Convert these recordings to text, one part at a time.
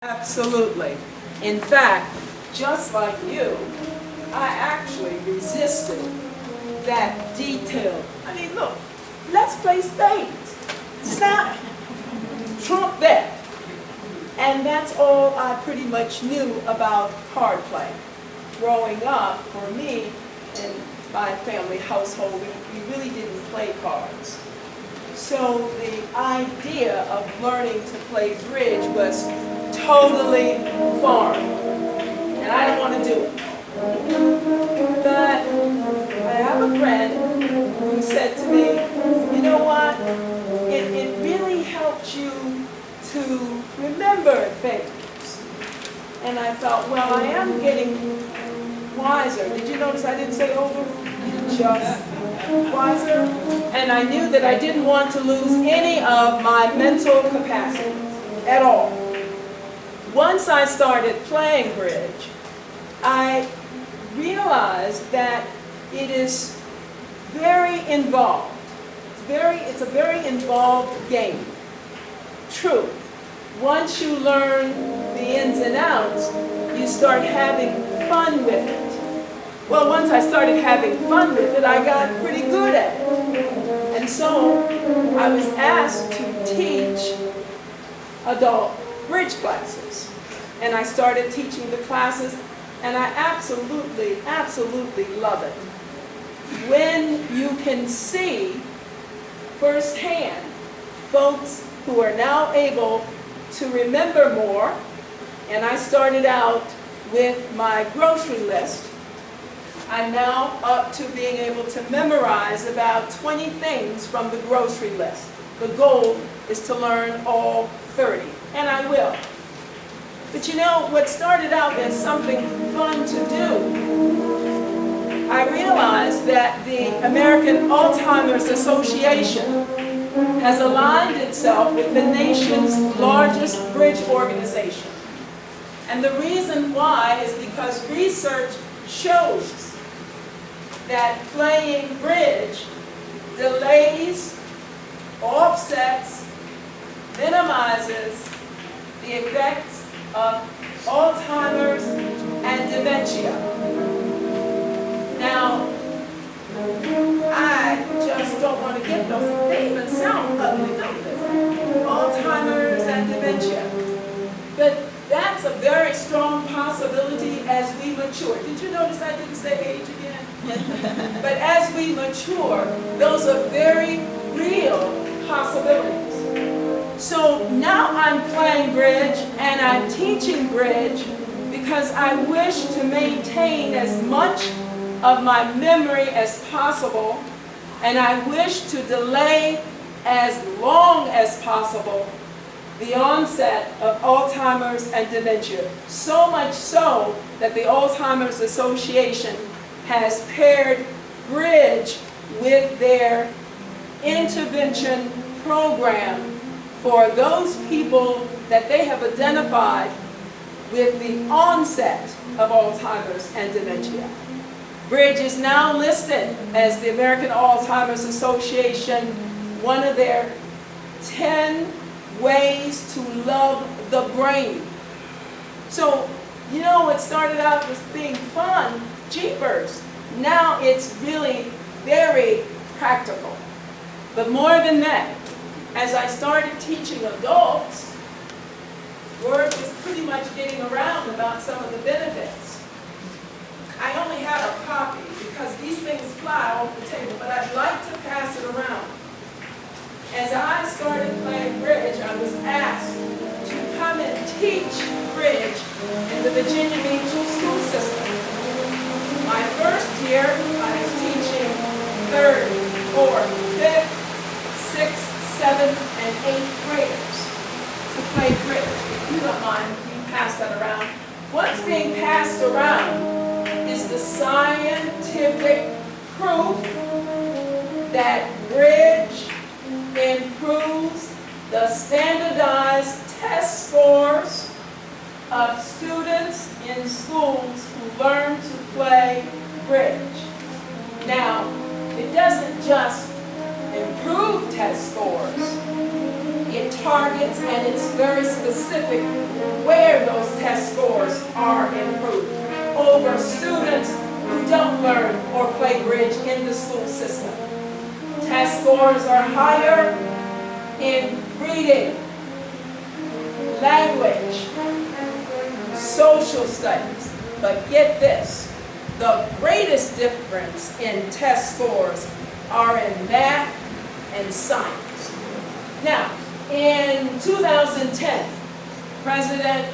Absolutely. In fact, just like you, I actually resisted that detail. I mean, look, let's play spades. Snap, trump that. And that's all I pretty much knew about card play. Growing up, for me, in my family household, we really didn't play cards. So the idea of learning to play bridge was totally foreign, and I didn't want to do it. But I have a friend who said to me, you know what, it really helps you to remember things. And I thought, well, I am getting wiser. Did you notice I didn't say older? Just wiser. And I knew that I didn't want to lose any of my mental capacity at all. Once I started playing bridge, I realized that it is very involved. It's a very involved game. True. Once you learn the ins and outs, you start having fun with it. Well, once I started having fun with it, I got pretty good at it. And so I was asked to teach adult bridge classes. And I started teaching the classes, and I absolutely, absolutely love it. When you can see firsthand folks who are now able to remember more, and I started out with my grocery list. I'm now up to being able to memorize about 20 things from the grocery list. The goal is to learn all 30, and I will. But you know, what started out as something fun to do, I realized that the American Alzheimer's Association has aligned itself with the nation's largest bridge organization. And the reason why is because research shows that playing bridge delays, offsets, minimizes the effects of Alzheimer's and dementia. Now, I just don't want to get those. They even sound ugly, don't they? Alzheimer's and dementia. But that's a very strong possibility as we mature. Did you notice I didn't say age again? But as we mature, those are very real possibilities. So now I'm playing bridge and I'm teaching bridge because I wish to maintain as much of my memory as possible, and I wish to delay as long as possible the onset of Alzheimer's and dementia. So much so that the Alzheimer's Association has paired bridge with their intervention program for those people that they have identified with the onset of Alzheimer's and dementia. Bridge is now listed as the American Alzheimer's Association, one of their 10 ways to love the brain. So, you know, what started out as being fun, jeepers. Now it's really very practical. But more than that, as I started teaching adults, word was pretty much getting around about some of the benefits. I only have a copy because these things fly off the table, but I'd like to pass it around. As I started playing bridge, I was asked to come and teach bridge in the Virginia Beach school system. My first year, I was teaching 3rd, 4th, 5th, 6th, 7th, and 8th graders to play bridge. If you don't mind, if you pass that around. What's being passed around is the scientific proof that bridge improves the standardized test scores of students in schools who learn to play bridge. Now, it doesn't just improve test scores. It targets and it's very specific where are improved over students who don't learn or play bridge in the school system. Test scores are higher in reading, language, social studies. But get this, the greatest difference in test scores are in math and science. Now, in 2010, President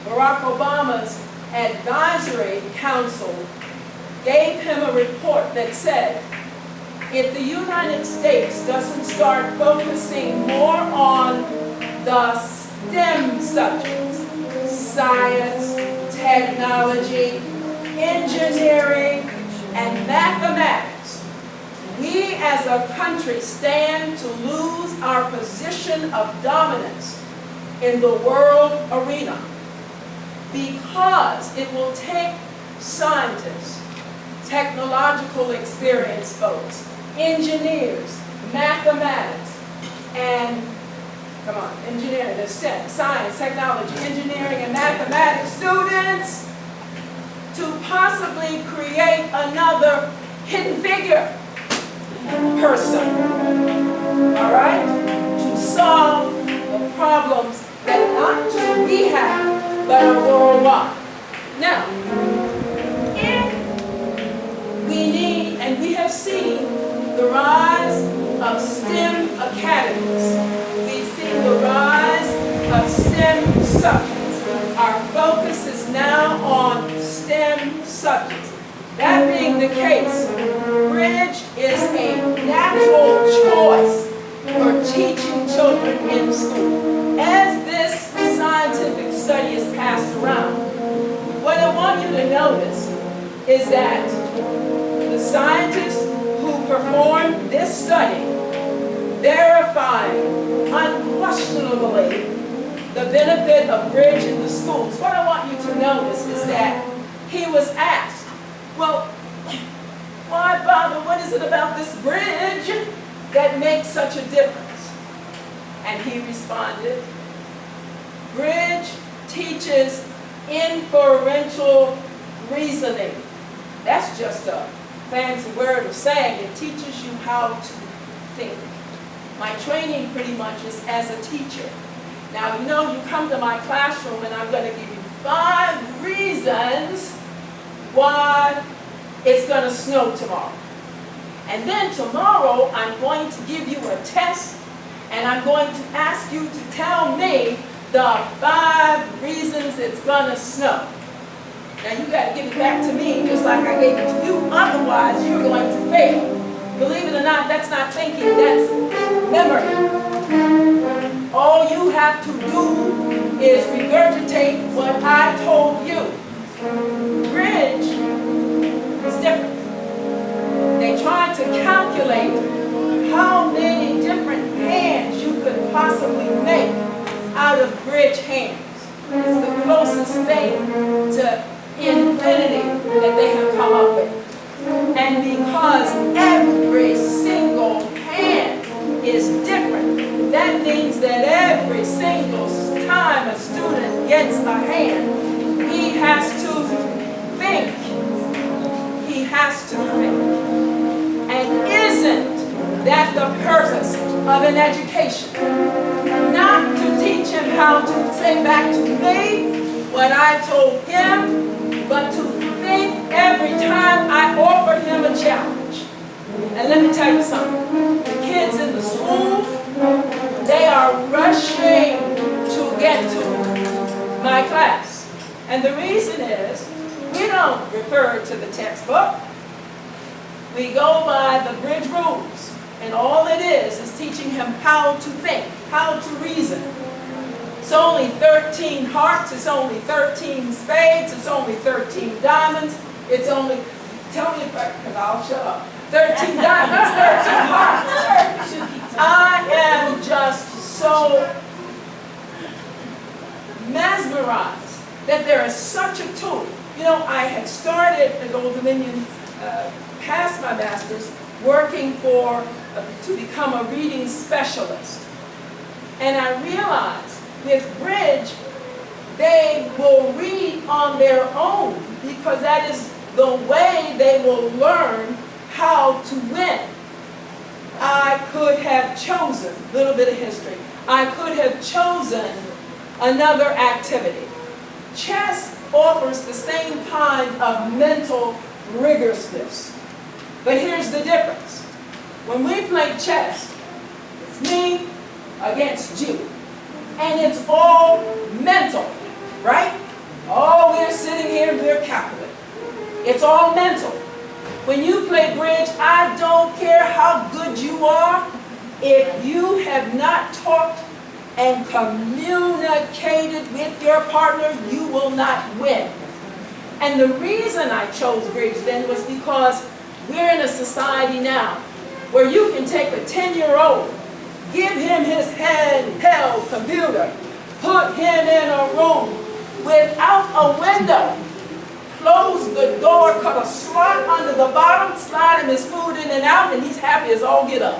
Barack Obama's advisory council gave him a report that said, if the United States doesn't start focusing more on the STEM subjects, science, technology, engineering, and mathematics, we as a country stand to lose our position of dominance in the world arena, because it will take scientists, technological experience folks, engineers, mathematics, and engineering, the STEM, science, technology, engineering, and mathematics students to possibly create another hidden figure person, all right, to solve the problems that not just we have, but are worldwide. Now, if we need, and we have seen the rise of STEM academies, we've seen the rise of STEM subjects. Our focus is now on STEM subjects. That being the case, bridge is a natural choice for teaching children in school. As this scientific study is passed around, what I want you to notice is that the scientists who performed this study verified unquestionably the benefit of bridge in the schools. What I want you to notice is that he was asked, well, why bother? What is it about this bridge that makes such a difference? And he responded, bridge teaches inferential reasoning. That's just a fancy word of saying it teaches you how to think. My training pretty much is as a teacher. Now, you know, you come to my classroom and I'm going to give you 5 reasons why it's going to snow tomorrow. And then tomorrow I'm going to give you a test and I'm going to ask you to tell me the 5 reasons it's going to snow. Now you got to give it back to me just like I gave it to you, otherwise you're going to fail. Believe it or not, that's not thinking, that's memory. All you have to do is regurgitate what I told you. Bridge is different. They tried to calculate how many different hands you could possibly make out of bridge hands. It's the closest thing to infinity that they have come up with. And because every single hand is different, that means that every single time a student gets a hand, he has to think. He has to think. And isn't that the purpose of an education? Not to teach him how to say back to me what I told him, but to think every time I offer him a challenge. And let me tell you something. The kids in the school, they are rushing to get to my class. And the reason is, we don't refer to the textbook. We go by the bridge rules. And all it is teaching him how to think, how to reason. It's only 13 hearts, it's only 13 spades, it's only 13 diamonds, it's only, tell me if because I'll shut up. 13 diamonds, 13 hearts. I am just so mesmerized that there is such a tool. You know, I had started at Old Dominion, past my master's, working for, to become a reading specialist. And I realized with bridge, they will read on their own, because that is the way they will learn how to win. I could have chosen, a little bit of history, I could have chosen another activity. Chess offers the same kind of mental rigorousness. But here's the difference. When we play chess, it's me against you. And it's all mental, right? Oh, we're sitting here and we're calculating. It's all mental. When you play bridge, I don't care how good you are, if you have not talked and communicated with your partner, you will not win. And the reason I chose bridge then was because we're in a society now where you can take a 10-year-old, give him his handheld computer, put him in a room without a window, close the door, cut a slot under the bottom, slide him his food in and out, and he's happy as all get up.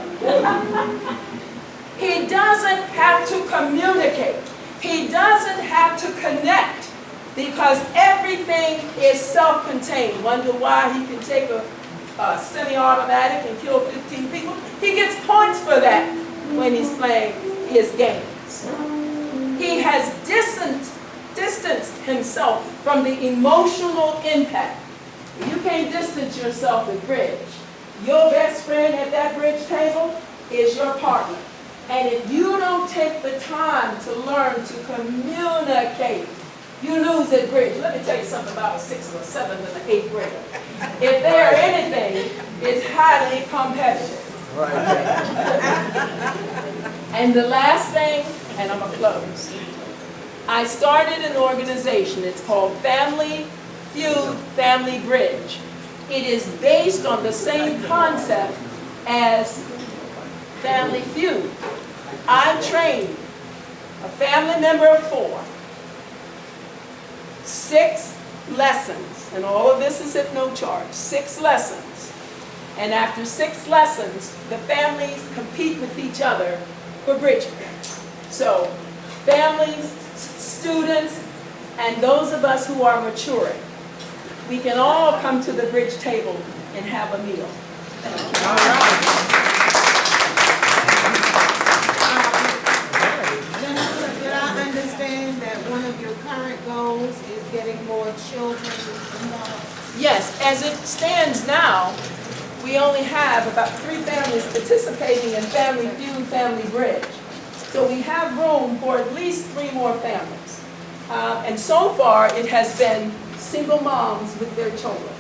He doesn't have to communicate. He doesn't have to connect, because everything is self-contained. Wonder why he can take a semi-automatic and kill 15 people? He gets points for that when he's playing his games. He has distanced himself from the emotional impact. You can't distance yourself with bridge. Your best friend at that bridge table is your partner. And if you don't take the time to learn to communicate, you lose at bridge. Let me tell you something about a 6th or 7th and an 8th grader. If they are anything, it's highly competitive. And the last thing, and I'm going to close. I started an organization. It's called Family Feud, Family Bridge. It is based on the same concept as Family Feud. I trained a family member of 4, 6 lessons, and all of this is at no charge, 6 lessons. And after 6 lessons, the families compete with each other for bridge. So families, students, and those of us who are maturing, we can all come to the bridge table and have a meal. All right. Did I understand that one of your current goals is getting more children involved? Yes, as it stands now, we only have about 3 families participating in Family Feud, Family Bridge. So we have room for at least 3 more families. And so far, it has been single moms with their children.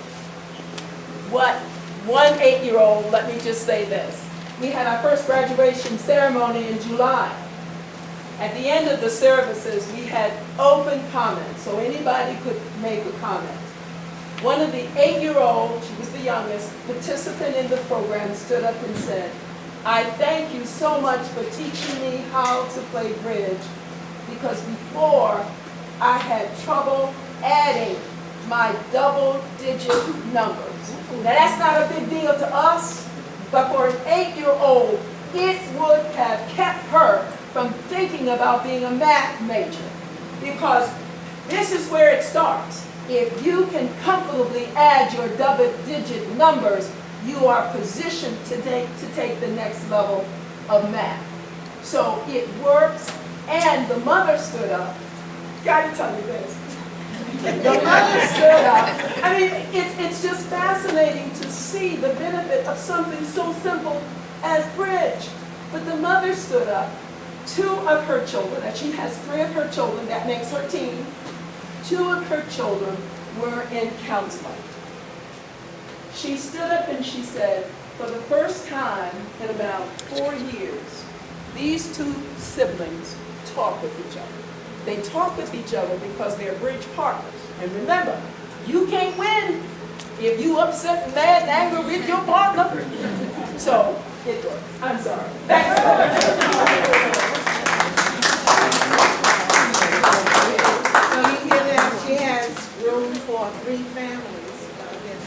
One 8-year-old, let me just say this. We had our first graduation ceremony in July. At the end of the services, we had open comments, so anybody could make a comment. One of the 8-year-olds, she was the youngest, participant in the program, stood up and said, "I thank you so much for teaching me how to play bridge, because before I had trouble adding my double-digit numbers." Now that's not a big deal to us, but for an 8-year-old, it would have kept her from thinking about being a math major, because this is where it starts. If you can comfortably add your double-digit numbers, you are positioned to take the next level of math. So it works, and the mother stood up. Gotta tell you this. The mother stood up. I mean, it's just fascinating to see the benefit of something so simple as bridge. But the mother stood up. 2 of her children, and she has 3 of her children, that makes her team. 2 of her children were in counseling. She stood up and she said, for the first time in about 4 years, these 2 siblings talk with each other. They talk with each other because they're bridge partners. And remember, you can't win if you upset and mad and angry with your partner. So it works. I'm